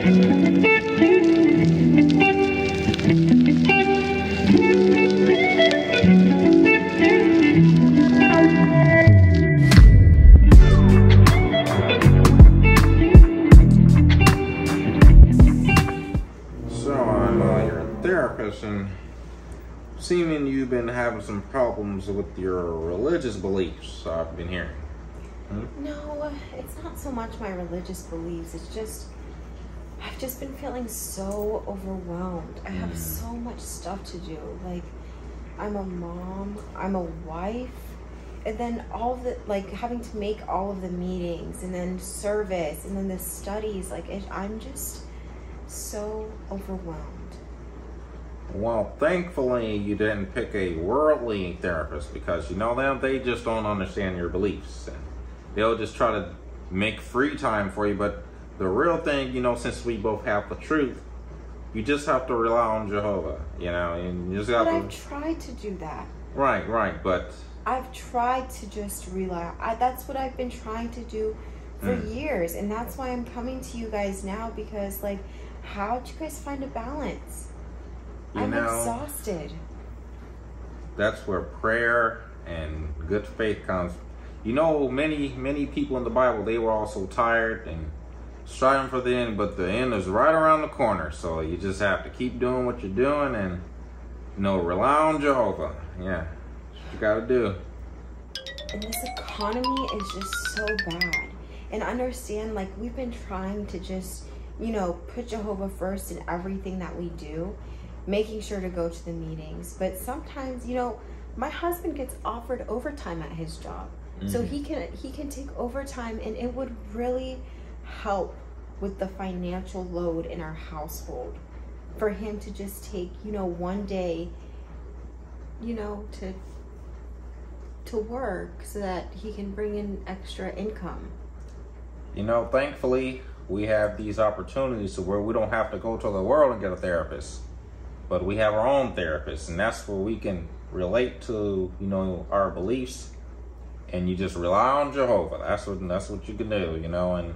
And seeming you've been having some problems with your religious beliefs, I've been hearing. No, it's not so much my religious beliefs. It's just, I've just been feeling so overwhelmed. I have so much stuff to do. Like, I'm a mom, I'm a wife, and then all the, like, having to make all of the meetings, and then service, and then the studies. Like, I'm just so overwhelmed. Well, thankfully you didn't pick a worldly therapist, because you know them, they just don't understand your beliefs. And they'll just try to make free time for you. But the real thing, you know, since we both have the truth, you just have to rely on Jehovah, you know, and you just have but to... I've tried to do that. Right, but... I've tried to just rely. That's what I've been trying to do for years. And that's why I'm coming to you guys now, because, like, how'd you guys find a balance? I'm exhausted. That's where prayer and good faith comes. You know, many people in the Bible, they were also tired and striving for the end, but the end is right around the corner. So you just have to keep doing what you're doing and, you know, rely on Jehovah. Yeah, that's what you gotta do. And this economy is just so bad. And understand, like, we've been trying to just, you know, put Jehovah first in everything that we do, making sure to go to the meetings. But sometimes, you know, my husband gets offered overtime at his job. So he can take overtime, and it would really help with the financial load in our household for him to just take, you know, one day, you know, to work so that he can bring in extra income. You know, thankfully we have these opportunities to where we don't have to go to the world and get a therapist. But we have our own therapist, and that's where we can relate to, you know, our beliefs, and you just rely on Jehovah. That's what you can do, you know. And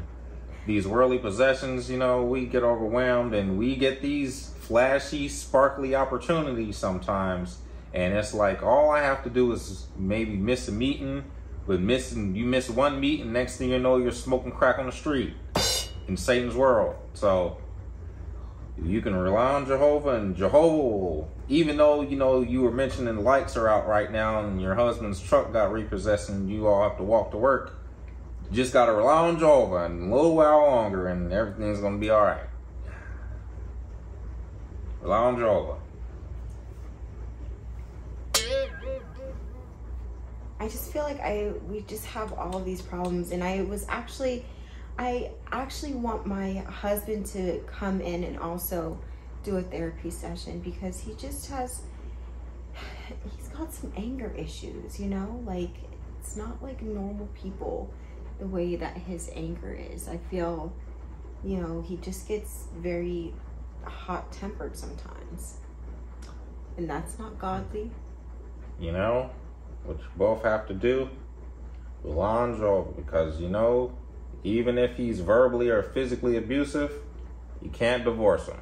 these worldly possessions, you know, we get overwhelmed, and we get these flashy, sparkly opportunities sometimes, and it's like all I have to do is maybe miss a meeting, but you miss one meeting, next thing you know, you're smoking crack on the street in Satan's world. So you can rely on Jehovah, and Jehovah, even though, you know, you were mentioning the lights are out right now and your husband's truck got repossessed and you all have to walk to work, you just got to rely on Jehovah and a little while longer and everything's going to be all right. Rely on Jehovah. I just feel like we just have all of these problems, and I actually want my husband to come in and also do a therapy session, because he's got some anger issues, you know, like it's not like normal people the way that his anger is. I feel, you know, he just gets very hot-tempered sometimes, and that's not godly. You know, what you both have to do, rely on Jehovah, because, you know, even if he's verbally or physically abusive, you can't divorce him.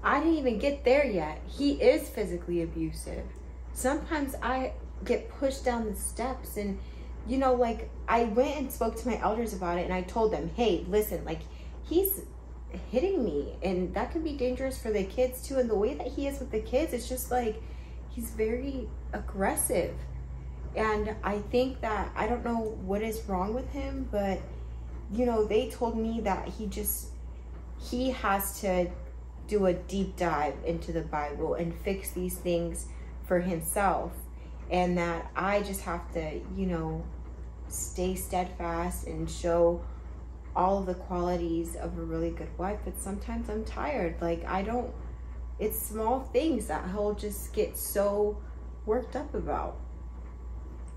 I didn't even get there yet. He is physically abusive. Sometimes I get pushed down the steps, and, you know, like, I went and spoke to my elders about it, and I told them, hey, listen, like, he's hitting me, and that can be dangerous for the kids too. And the way that he is with the kids, it's just like, he's very aggressive. And I think that, I don't know what is wrong with him, but, you know, they told me that he has to do a deep dive into the Bible and fix these things for himself, and that I just have to, you know, stay steadfast and show all of the qualities of a really good wife. But sometimes I'm tired. Like, it's small things that he'll just get so worked up about.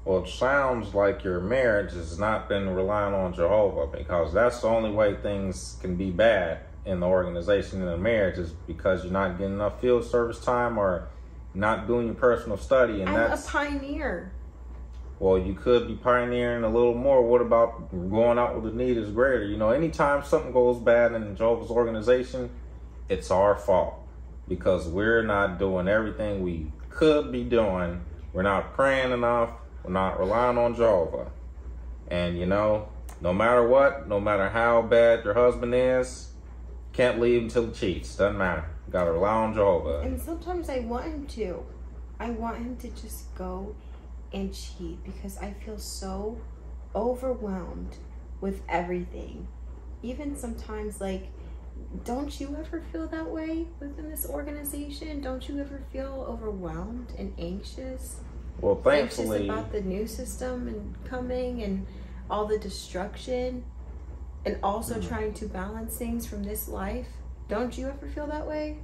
Well, it sounds like your marriage has not been relying on Jehovah, because that's the only way things can be bad in the organization in a marriage, is because you're not getting enough field service time or not doing your personal study. And I'm a pioneer. well, you could be pioneering a little more. What about going out with the need is greater? You know, anytime something goes bad in Jehovah's organization, it's our fault because we're not doing everything we could be doing. We're not praying enough. We're not relying on Jehovah. And, you know, no matter what, no matter how bad your husband is, can't leave until he cheats. Doesn't matter. Got to rely on Jehovah. And sometimes I want him to. I want him to just go and cheat because I feel so overwhelmed with everything. Even sometimes, like, don't you ever feel that way within this organization? Don't you ever feel overwhelmed and anxious? Well, thankfully, anxious about the new system and coming and all the destruction and also trying to balance things from this life. Don't you ever feel that way?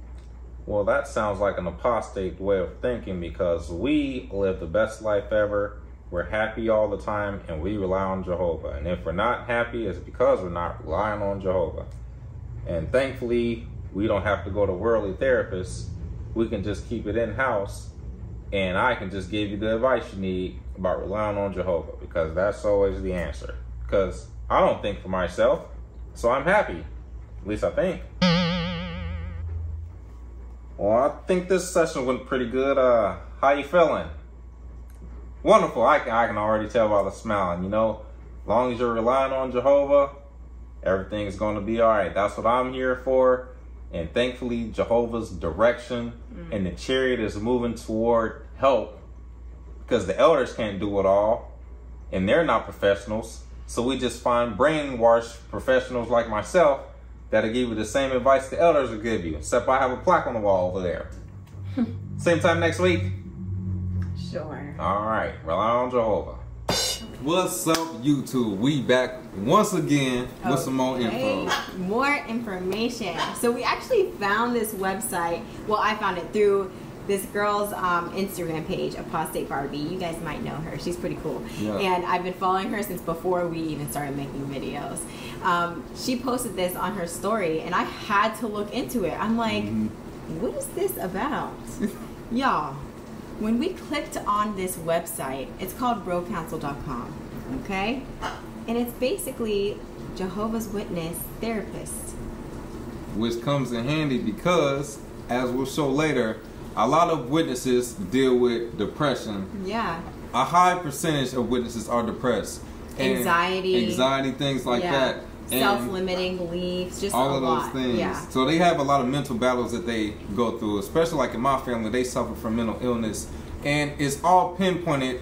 Well, that sounds like an apostate way of thinking because we live the best life ever. We're happy all the time and we rely on Jehovah. And if we're not happy, it's because we're not relying on Jehovah. And thankfully, we don't have to go to worldly therapists. We can just keep it in-house. And I can just give you the advice you need about relying on Jehovah because that's always the answer. Because I don't think for myself, so I'm happy. At least I think. Well, I think this session went pretty good. How you feeling? Wonderful. I can already tell by the smile. You know, as long as you're relying on Jehovah, everything's going to be all right. That's what I'm here for. And thankfully, Jehovah's direction and the chariot is moving toward help because the elders can't do it all and they're not professionals. So we just find brainwashed professionals like myself that'll give you the same advice the elders will give you, except I have a plaque on the wall over there. Same time next week? Sure. All right, rely on Jehovah. What's up, YouTube? We back once again with some more info. More information. So we actually found this website. Well, I found it through this girl's Instagram page, Apostate Barbie. You guys might know her. She's pretty cool. Yeah. And I've been following her since before we even started making videos. She posted this on her story, and I had to look into it. I'm like, what is this about? Y'all, when we clicked on this website, it's called brocouncil.com, okay? And it's basically Jehovah's Witness therapists. Which comes in handy because, as we'll show later, a lot of witnesses deal with depression. Yeah. A high percentage of witnesses are depressed. And Anxiety, things like that. And self-limiting beliefs, just all a of lot. those things. Yeah. So they have a lot of mental battles that they go through, especially like in my family, they suffer from mental illness. And it's all pinpointed,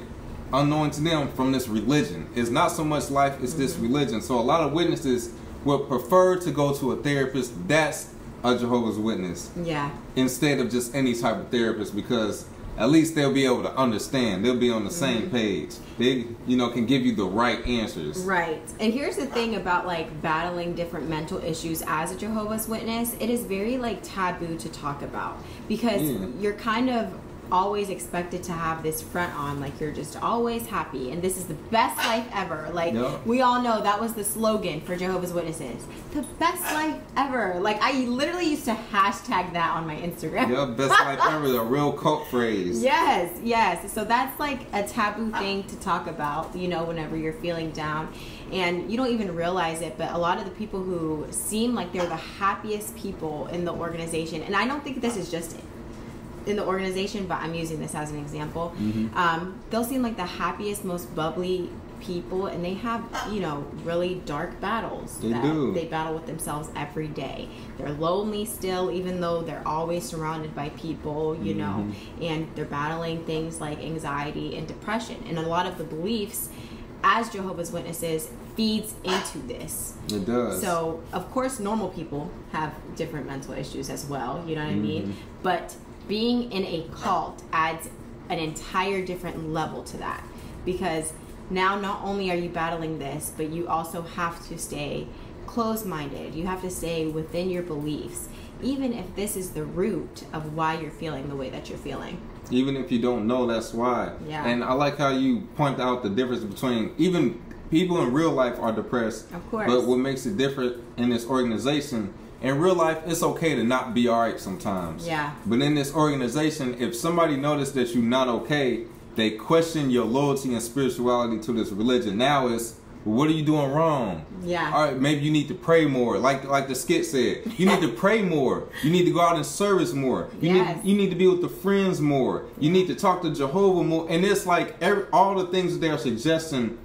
unknown to them, from this religion. It's not so much life, it's this religion. So a lot of witnesses would prefer to go to a therapist that's a Jehovah's Witness. Yeah. Instead of just any type of therapist, because at least they'll be able to understand. They'll be on the same page. They, you know, can give you the right answers. Right. And here's the thing about like battling different mental issues as a Jehovah's Witness. It is very like taboo to talk about because you're kind of always expected to have this front on, like you're just always happy and this is the best life ever. Like we all know that was the slogan for Jehovah's Witnesses, the best life ever. Like I literally used to hashtag that on my Instagram. Yeah, best life ever, a real cult phrase. Yes, yes. So that's like a taboo thing to talk about, you know, whenever you're feeling down and you don't even realize it, but a lot of the people who seem like they're the happiest people in the organization, and I don't think this is just in the organization, but I'm using this as an example. They'll seem like the happiest, most bubbly people, and they have, you know, really dark battles. They battle with themselves every day. They're lonely still, even though they're always surrounded by people, you know, and they're battling things like anxiety and depression. And a lot of the beliefs as Jehovah's Witnesses feeds into this. It does. So, of course, normal people have different mental issues as well, you know what I mean? But being in a cult adds an entire different level to that, because now not only are you battling this, but you also have to stay closed-minded. You have to stay within your beliefs, even if this is the root of why you're feeling the way that you're feeling. Even if you don't know, that's why. Yeah. And I like how you point out the difference between, even people in real life are depressed. Of course. But what makes it different in this organization, in real life, it's okay to not be alright sometimes. Yeah. But in this organization, if somebody noticed that you're not okay, they question your loyalty and spirituality to this religion. Now it's, well, what are you doing wrong? Yeah. All right, maybe you need to pray more. Like the skit said, you need to pray more. You need to go out and service more. You need to be with the friends more. You need to talk to Jehovah more. And it's like all the things that they're suggesting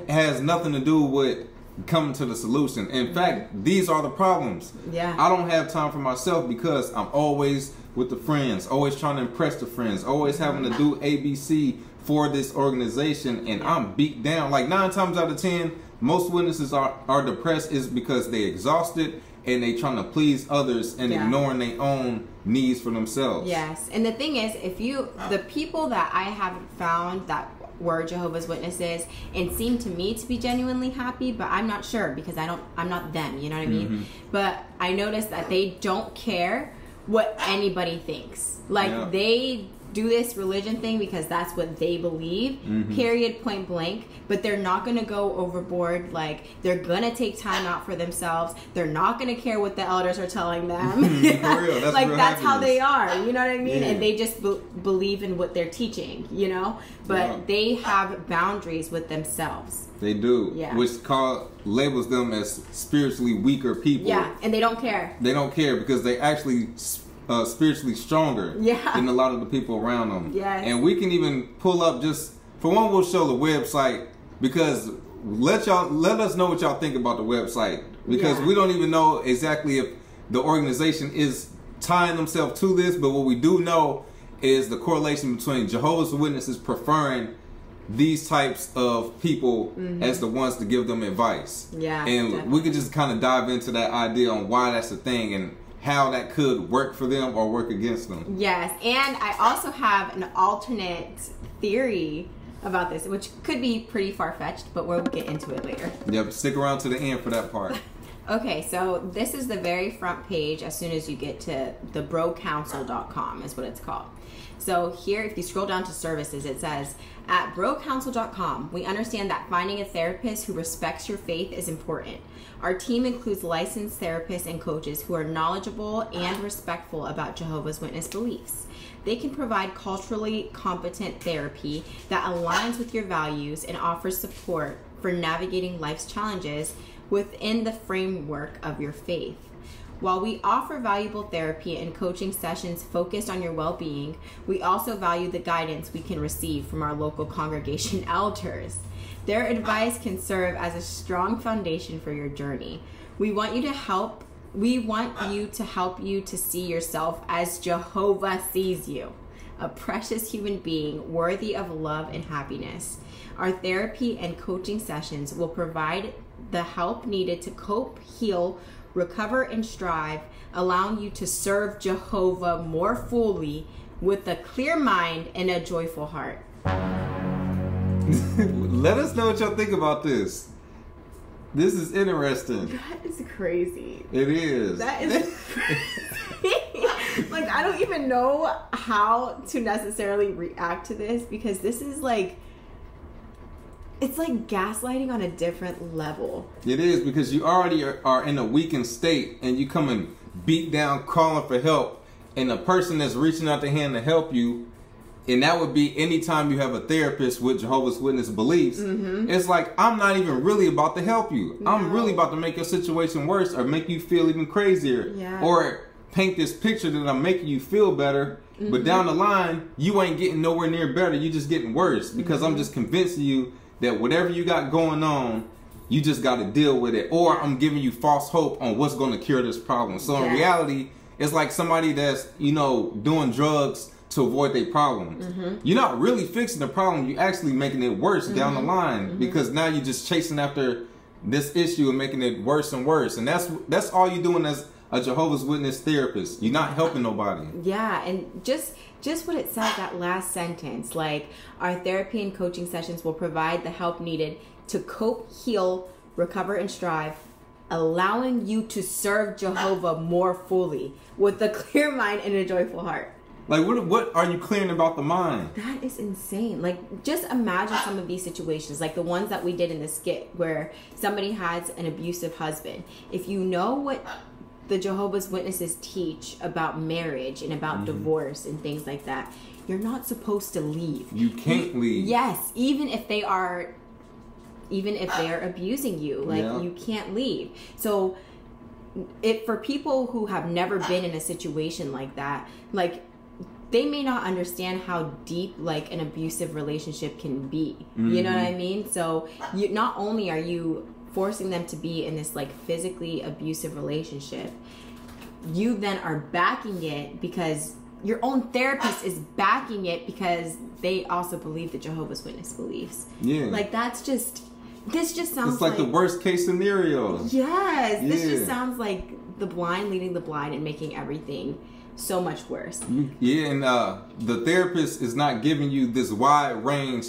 has nothing to do with coming to the solution. In fact, these are the problems. Yeah. I don't have time for myself because I'm always with the friends, always trying to impress the friends, always having to do ABC for this organization, and I'm beat down. Like 9 times out of 10, most witnesses are depressed is because they exhausted and they trying to please others and ignoring their own needs for themselves. Yes, and the thing is, the people that I have found that were Jehovah's Witnesses and seemed to me to be genuinely happy, but I'm not sure because I'm not them, you know what I mean? But I noticed that they don't care what anybody thinks. Like they do this religion thing because that's what they believe, period, point blank, but they're not going to go overboard. Like they're going to take time out for themselves. They're not going to care what the elders are telling them. For real, that's like real that's how happiness. they are, you know what I mean? Yeah. And they just believe in what they're teaching, you know, but they have boundaries with themselves. They do, Yeah. which labels them as spiritually weaker people. Yeah, and they don't care. They don't care because they actually spiritually stronger than a lot of the people around them. Yes. And we can even pull up just, for one, we'll show the website because let us know what y'all think about the website because we don't even know exactly if the organization is tying themselves to this, but what we do know is the correlation between Jehovah's Witnesses preferring these types of people as the ones to give them advice. Yeah. And definitely. we could just kind of dive into that idea on why that's a thing and how that could work for them or work against them. Yes, and I also have an alternate theory about this, which could be pretty far-fetched, but we'll get into it later. Yep, stick around to the end for that part. Okay, so this is the very front page as soon as you get to thebroCouncil.com is what it's called. So here, if you scroll down to services, it says, at brocouncil.com, we understand that finding a therapist who respects your faith is important. Our team includes licensed therapists and coaches who are knowledgeable and respectful about Jehovah's Witness beliefs. They can provide culturally competent therapy that aligns with your values and offers support for navigating life's challenges within the framework of your faith. While we offer valuable therapy and coaching sessions focused on your well-being, we also value the guidance we can receive from our local congregation elders. Their advice can serve as a strong foundation for your journey. We want you to help you to see yourself as Jehovah sees you, a precious human being worthy of love and happiness. Our therapy and coaching sessions will provide the help needed to cope, heal, recover, and strive, allowing you to serve Jehovah more fully with a clear mind and a joyful heart. Let us know what y'all think about this. This is interesting. That is crazy. It is. That is crazy. Like, I don't even know how to necessarily react to this because this is like, it's like gaslighting on a different level. It is because you already are in a weakened state and you come and beat down calling for help, and the person that's reaching out their hand to help you, and that would be anytime you have a therapist with Jehovah's Witness beliefs, it's like, I'm not even really about to help you. No. I'm really about to make your situation worse or make you feel even crazier. Yeah. Or paint this picture that I'm making you feel better, but down the line, you ain't getting nowhere near better. You're just getting worse because I'm just convincing you that whatever you got going on, you just got to deal with it. Or I'm giving you false hope on what's going to cure this problem. So in reality, it's like somebody that's, doing drugs to avoid their problem. You're not really fixing the problem. You're actually making it worse down the line because now you're just chasing after this issue and making it worse and worse. And that's all you're doing as a Jehovah's Witness therapist. You're not helping nobody. Yeah, and just what it said, that last sentence, like, our therapy and coaching sessions will provide the help needed to cope, heal, recover, and strive, allowing you to serve Jehovah more fully with a clear mind and a joyful heart. Like, what are you clearing about the mind? That is insane. Like, just imagine some of these situations, like the ones that we did in the skit where somebody has an abusive husband. If you know what the Jehovah's Witnesses teach about marriage and about divorce and things like that, you're not supposed to leave. You can't leave. Yes, even if they are abusing you, like you can't leave. So for people who have never been in a situation like that, like they may not understand how deep like an abusive relationship can be. You know what I mean? So not only are you forcing them to be in this like physically abusive relationship, you then are backing it because your own therapist is backing it because they also believe the Jehovah's Witness beliefs. Yeah. Like this just sounds like the worst case scenario. Yes. This just sounds like the blind leading the blind and making everything so much worse. Yeah, and the therapist is not giving you this wide range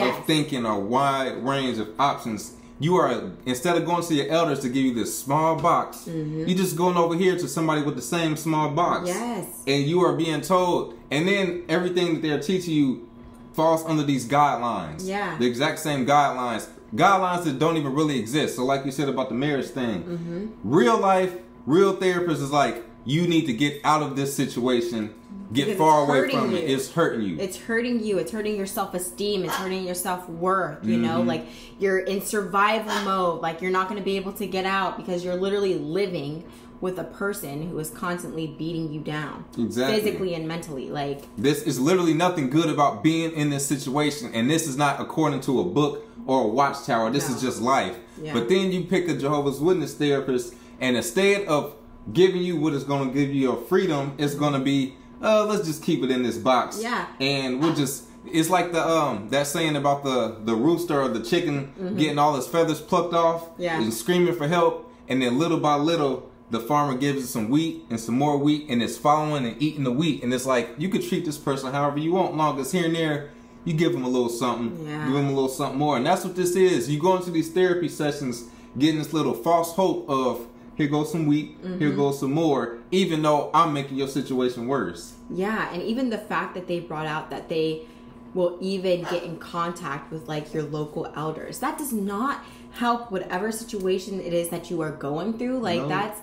of thinking or wide range of options. You are, instead of going to your elders to give you this small box, you just going over here to somebody with the same small box. Yes. And you are being told, and then everything that they're teaching you falls under these guidelines. Yeah. The exact same guidelines. Guidelines that don't even really exist. So like you said about the marriage thing, real life, real therapist is like, you need to get out of this situation. Get far away from it. It's hurting you. It's hurting you. It's hurting your self-esteem. It's hurting your self-worth. You know, like you're in survival mode. Like you're not going to be able to get out because you're literally living with a person who is constantly beating you down. Exactly. Physically and mentally. Like this is literally nothing good about being in this situation. And this is not according to a book or a watchtower. This is just life. Yeah. But then you pick a Jehovah's Witness therapist, and instead of giving you what is going to give you your freedom, it's going to be, let's just keep it in this box. Yeah. And we'll just, it's like the that saying about the rooster or the chicken getting all his feathers plucked off and screaming for help, and then little by little the farmer gives it some wheat and some more wheat, and it's following and eating the wheat. And it's like, you could treat this person however you want, long as here and there you give them a little something, give them a little something more. And that's what this is. You go into these therapy sessions getting this little false hope of, here goes some wheat, here goes some more, even though I'm making your situation worse. Yeah, and even the fact that they brought out that they will even get in contact with like your local elders. That does not help whatever situation it is that you are going through. Like that's,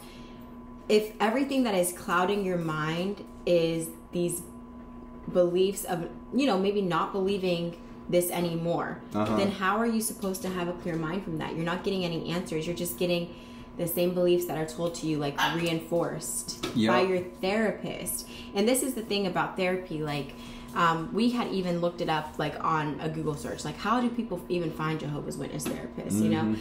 if everything that is clouding your mind is these beliefs of, you know, maybe not believing this anymore, then how are you supposed to have a clear mind from that? You're not getting any answers. You're just getting the same beliefs that are told to you, like reinforced by your therapist. And this is the thing about therapy, like we had even looked it up like on a Google search, like how do people even find Jehovah's Witness therapists? You know,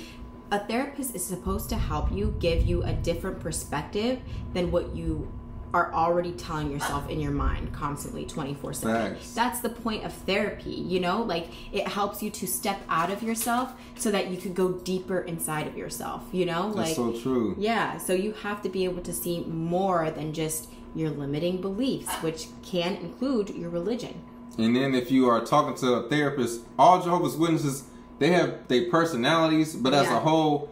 a therapist is supposed to help you, give you a different perspective than what you are already telling yourself in your mind constantly 24/7. That's the point of therapy, you know, like it helps you to step out of yourself so that you could go deeper inside of yourself, you know. That's like so true. Yeah, so you have to be able to see more than just your limiting beliefs, which can include your religion. And then if you are talking to a therapist, all Jehovah's Witnesses, they have their personalities, but as a whole,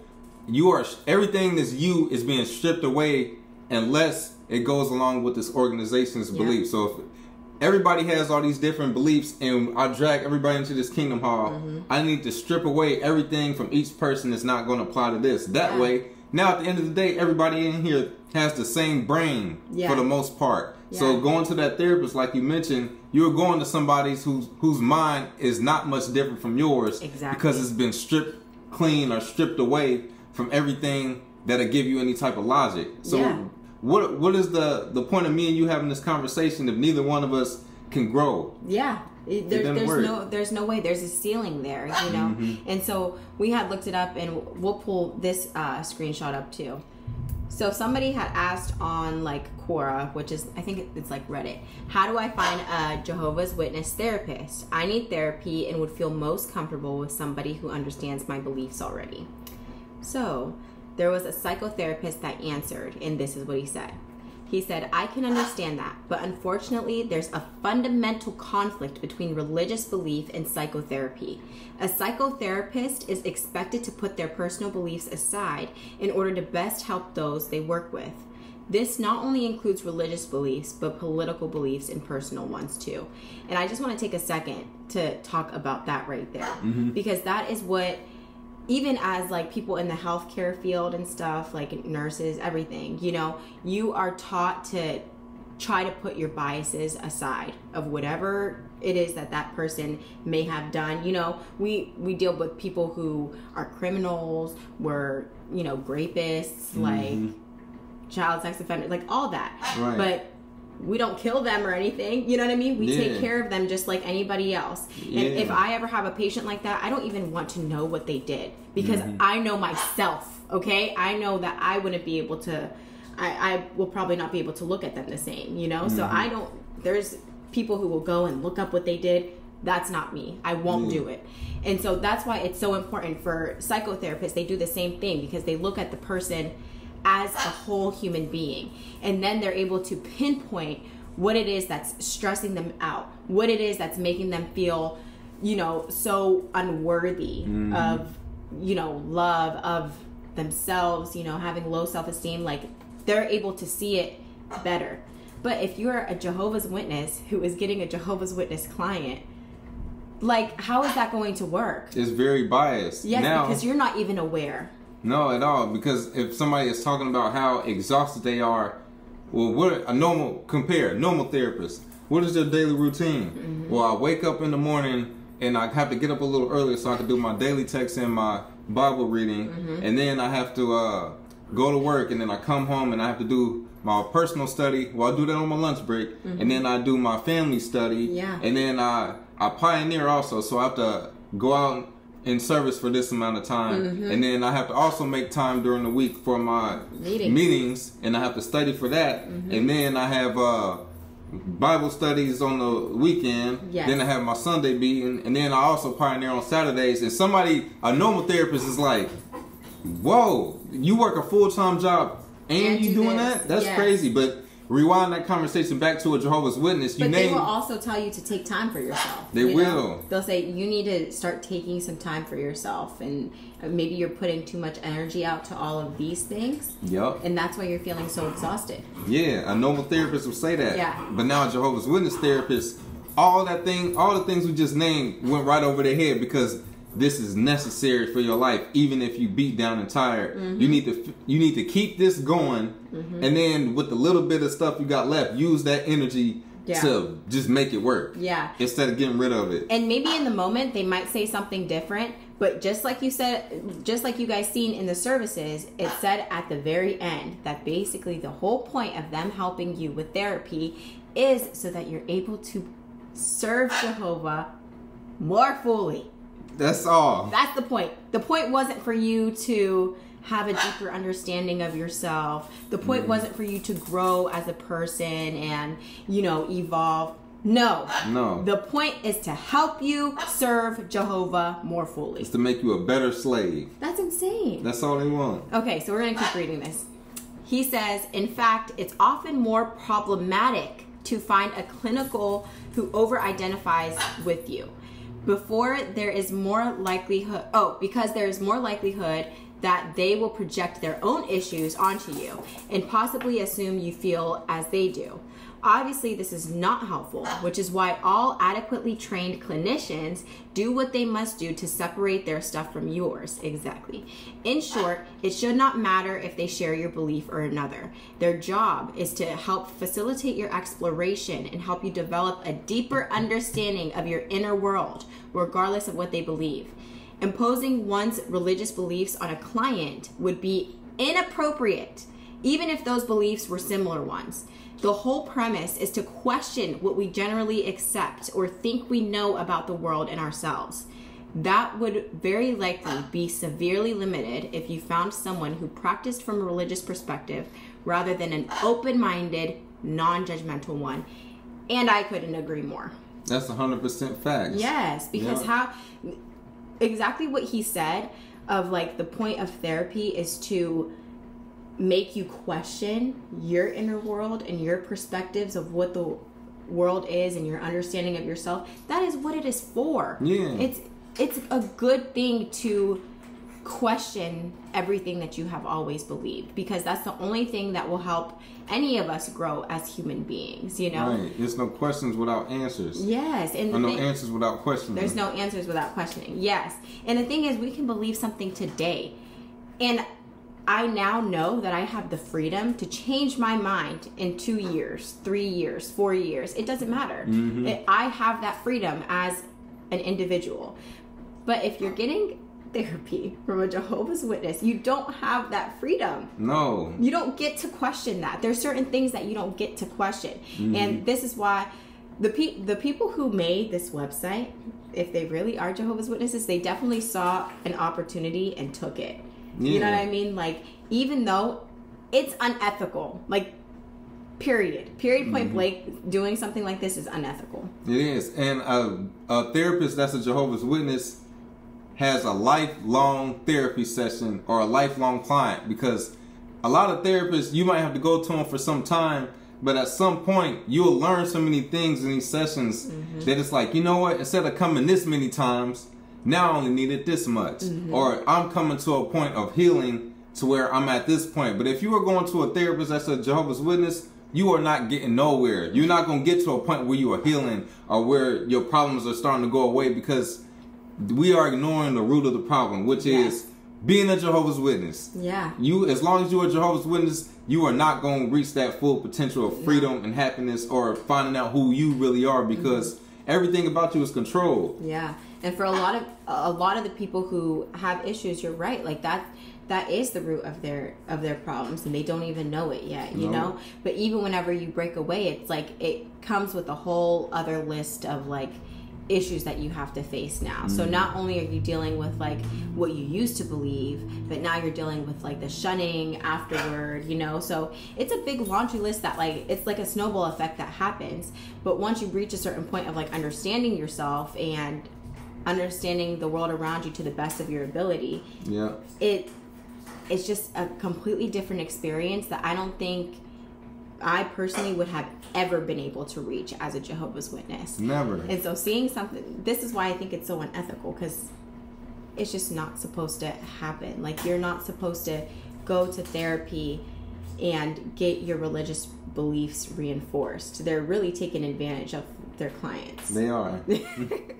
you are, everything that's you is being stripped away unless it goes along with this organization's beliefs. So if everybody has all these different beliefs and I drag everybody into this kingdom hall, I need to strip away everything from each person that's not going to apply to this. That way, now at the end of the day, everybody in here has the same brain for the most part. So going to that therapist, like you mentioned, you're going to somebody whose mind is not much different from yours because it's been stripped clean or stripped away from everything that'll give you any type of logic. So what is the point of me and you having this conversation if neither one of us can grow? There's no way. There's a ceiling there, you know. And so we had looked it up, and we'll pull this screenshot up too. So somebody had asked on like Quora, which is, I think it's like Reddit, how do I find a Jehovah's Witness therapist? I need therapy and would feel most comfortable with somebody who understands my beliefs already. So there was a psychotherapist that answered, and this is what he said. He said, I can understand that, but unfortunately, there's a fundamental conflict between religious belief and psychotherapy. A psychotherapist is expected to put their personal beliefs aside in order to best help those they work with. This not only includes religious beliefs, but political beliefs and personal ones too. And I just want to take a second to talk about that right there, because that is what even as like people in the healthcare field and stuff, like nurses, everything, you know, you are taught to try to put your biases aside of whatever it is that that person may have done. You know, we deal with people who are criminals, were, you know, rapists, like child sex offenders, like all that. Right. But we don't kill them or anything. You know what I mean? We take care of them just like anybody else. And if I ever have a patient like that, I don't even want to know what they did, because I know myself, okay? I know that I wouldn't be able to, I will probably not be able to look at them the same, you know? So I don't, there's people who will go and look up what they did. That's not me. I won't do it. And so that's why it's so important for psychotherapists. They do the same thing, because they look at the person as a whole human being, and then they're able to pinpoint what it is that's stressing them out, what it is that's making them feel, you know, so unworthy of, you know, love of themselves, you know, having low self-esteem. Like, they're able to see it better. But if you're a Jehovah's Witness who is getting a Jehovah's Witness client, like, how is that going to work? It's very biased. Yes, now, because you're not even aware. No, at all. Because if somebody is talking about how exhausted they are, well, what a normal therapist, what is their daily routine? Well, I wake up in the morning and I have to get up a little earlier so I can do my daily text and my Bible reading, and then I have to go to work, and then I come home and I have to do my personal study. Well, I do that on my lunch break, and then I do my family study, and then I pioneer also, so I have to go out in service for this amount of time, and then I have to also make time during the week for my meetings, and I have to study for that, and then I have Bible studies on the weekend, then I have my Sunday meeting, and then I also pioneer on Saturdays. And a normal therapist is like, whoa, you work a full-time job and you doing that? That's crazy. But rewind that conversation back to a Jehovah's Witness. But they will also tell you to take time for yourself. They will. They'll say you need to start taking some time for yourself, and maybe you're putting too much energy out to all of these things. Yep. And that's why you're feeling so exhausted. Yeah, a normal therapist will say that. Yeah. But now a Jehovah's Witness therapist, all the things we just named went right over their head, because this is necessary for your life. Even if you beat down and tired, you need to keep this going, and then with the little bit of stuff you got left, use that energy to just make it work. Yeah. Instead of getting rid of it. And maybe in the moment they might say something different, but just like you said, just like you guys seen in the services, it said at the very end that basically the whole point of them helping you with therapy is so that you're able to serve Jehovah more fully. That's all. That's the point. The point wasn't for you to have a deeper understanding of yourself. The point wasn't for you to grow as a person and, you know, evolve. No. The point is to help you serve Jehovah more fully. It's to make you a better slave. That's insane. That's all they want. Okay, so we're going to keep reading this. He says, in fact, it's often more problematic to find a clinical who over-identifies with you. Because there is more likelihood that they will project their own issues onto you and possibly assume you feel as they do. Obviously, this is not helpful, which is why all adequately trained clinicians do what they must do to separate their stuff from yours. Exactly. In short, it should not matter if they share your belief or another. Their job is to help facilitate your exploration and help you develop a deeper understanding of your inner world, regardless of what they believe. Imposing one's religious beliefs on a client would be inappropriate, even if those beliefs were similar ones. The whole premise is to question what we generally accept or think we know about the world and ourselves. That would very likely be severely limited if you found someone who practiced from a religious perspective rather than an open-minded, non-judgmental one. And I couldn't agree more. That's 100% facts. Yes, because exactly what he said of like the point of therapy is to make you question your inner world and your perspectives of what the world is and your understanding of yourself. That is what it is for. Yeah. It's a good thing to question everything that you have always believed, because that's the only thing that will help any of us grow as human beings, you know? Right. There's no questions without answers. Yes. And no answers without questioning. There's no answers without questioning. Yes. And the thing is, we can believe something today. And I now know that I have the freedom to change my mind in 2 years, 3 years, 4 years. It doesn't matter. I have that freedom as an individual. But if you're getting therapy from a Jehovah's Witness, you don't have that freedom. No. You don't get to question that. There's certain things that you don't get to question. And this is why the people who made this website, if they really are Jehovah's Witnesses, they definitely saw an opportunity and took it. Yeah. You know what I mean? Like, even though it's unethical, like, period, point blank, doing something like this is unethical. It is. And a therapist that's a Jehovah's Witness has a lifelong therapy session or a lifelong client, because a lot of therapists, you might have to go to them for some time, but at some point you'll learn so many things in these sessions that it's like, you know what, instead of coming this many times, now I only needed this much. Or I'm coming to a point of healing to where I'm at this point. But if you are going to a therapist that's a Jehovah's Witness, you are not getting nowhere. You're not going to get to a point where you are healing or where your problems are starting to go away, because we are ignoring the root of the problem, which is being a Jehovah's Witness. Yeah. As long as you're a Jehovah's Witness, you are not going to reach that full potential of freedom and happiness or finding out who you really are, because everything about you is controlled. Yeah. And for a lot of the people who have issues, you're right. Like that is the root of their problems, and they don't even know it yet, you know? But even whenever you break away, it's like it comes with a whole other list of like issues that you have to face now. So not only are you dealing with like what you used to believe, but now you're dealing with like the shunning afterward, you know? So it's a big laundry list that like, it's like a snowball effect that happens. But once you reach a certain point of like understanding yourself and understanding the world around you to the best of your ability, it's just a completely different experience that I don't think I personally would have ever been able to reach as a Jehovah's Witness. Never. And so seeing something, this is why I think it's so unethical, because it's just not supposed to happen. Like, you're not supposed to go to therapy and get your religious beliefs reinforced. They're really taking advantage of their clients. They are.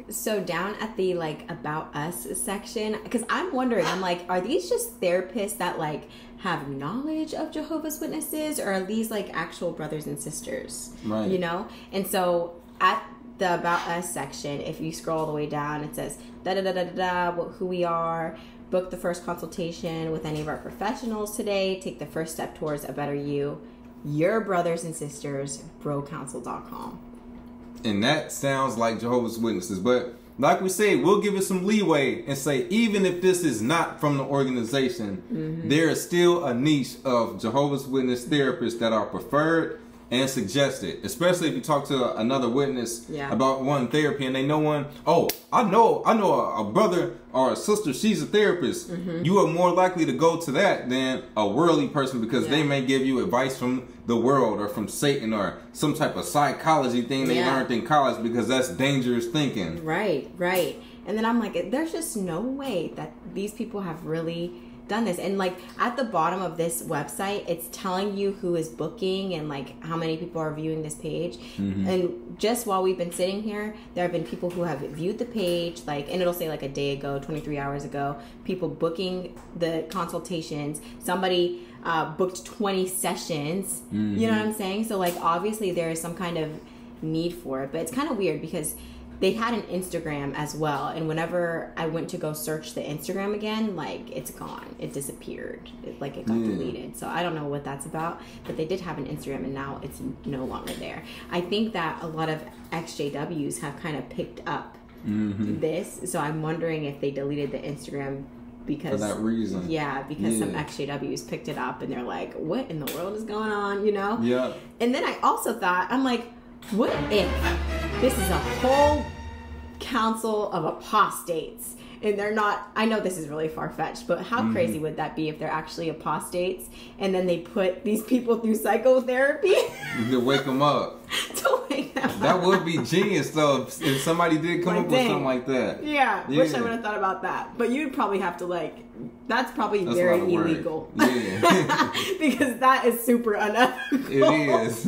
So down at the like about us section, because I'm wondering, I'm like, are these just therapists that like have knowledge of Jehovah's Witnesses, or are these like actual brothers and sisters? Right. You know? And so at the about us section, if you scroll all the way down, it says who we are, book the first consultation with any of our professionals today, take the first step towards a better you, your brothers and sisters, brocouncil.com. And that sounds like Jehovah's Witnesses. But like we say, we'll give it some leeway and say, even if this is not from the organization, there is still a niche of Jehovah's Witness therapists that are preferred and suggested. Especially if you talk to another witness about one therapy and they know one. Oh, I know a brother or a sister, she's a therapist. You are more likely to go to that than a worldly person, because they may give you advice from the world or from Satan or some type of psychology thing they learned in college, because that's dangerous thinking. Right. And then I'm like, there's just no way that these people have really done this. And like at the bottom of this website, it's telling you who is booking and like how many people are viewing this page. And just while we've been sitting here, there have been people who have viewed the page, like, and it'll say like a day ago, 23 hours ago, people booking the consultations. Somebody booked 20 sessions. You know what I'm saying? So like obviously there is some kind of need for it, but it's kind of weird because they had an Instagram as well, and whenever I went to go search the Instagram again, like, it's gone. It disappeared. It got deleted. So I don't know what that's about, but they did have an Instagram, and now it's no longer there. I think that a lot of XJWs have kind of picked up this, so I'm wondering if they deleted the Instagram because... For that reason. Yeah, because some XJWs picked it up, and they're like, what in the world is going on, you know? Yeah. And then I also thought, I'm like, what if this is a whole council of apostates and they're not, I know this is really far-fetched, but how crazy would that be if they're actually apostates and then they put these people through psychotherapy? To wake them up. To wake take them. That would be genius though if somebody did come Like, up with dang. something like that. Yeah, wish I would have thought about that. But you'd probably have to that's probably That's very a lot of work. illegal. Yeah. Because that is super unethical. It is.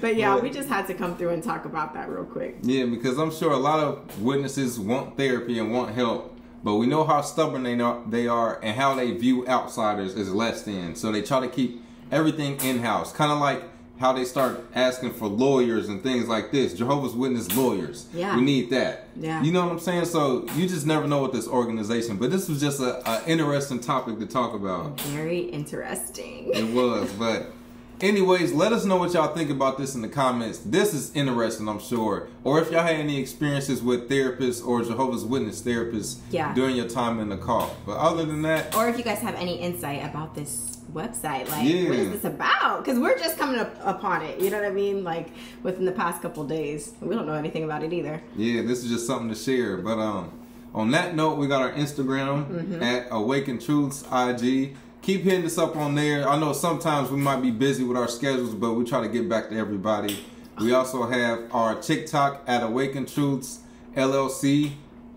But yeah, But- we just had to come through and talk about that real quick. Yeah, because I'm sure a lot of witnesses want therapy and want help, but we know how stubborn they are and how they view outsiders as less than. So they try to keep everything in-house. Kind of like how they start asking for lawyers and things like this. Jehovah's Witness lawyers. Yeah. We need that. Yeah. You know what I'm saying? So you just never know with this organization. But this was just a interesting topic to talk about. Very interesting. It was, but anyways, let us know what y'all think about this in the comments. This is interesting, I'm sure. Or if y'all had any experiences with therapists or Jehovah's Witness therapists during your time in the call. But other than that, Or if you guys have any insight about this website, like Yeah. what is this about? Because we're just coming upon it, you know what I mean? Like within the past couple days, we don't know anything about it either. yeah, this is just something to share. But on that note, we got our Instagram at Awaken Truths IG. Keep hitting us up on there. I know sometimes we might be busy with our schedules, but we try to get back to everybody. We also have our TikTok at Awaken Truths LLC.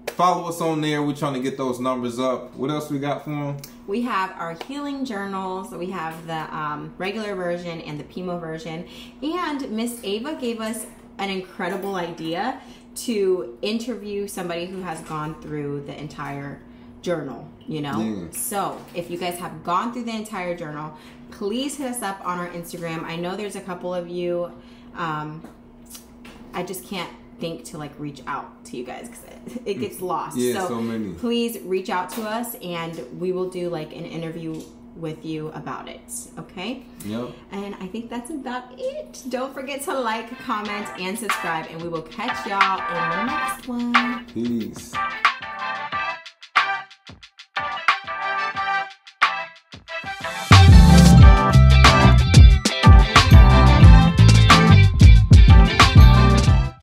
Follow us on there. We're trying to get those numbers up. What else we got for them? We have our healing journals. We have the regular version and the Pimo version. And Miss Ava gave us an incredible idea to interview somebody who has gone through the entire journal, you know? Yeah. So if you guys have gone through the entire journal, please hit us up on our Instagram. I know there's a couple of you. I just can't think to reach out to you guys because it gets lost. Yeah, so many. Please reach out to us and we will do an interview with you about it. Okay? Yep. And I think that's about it. Don't forget to like, comment, and subscribe, and we will catch y'all in the next one. Peace.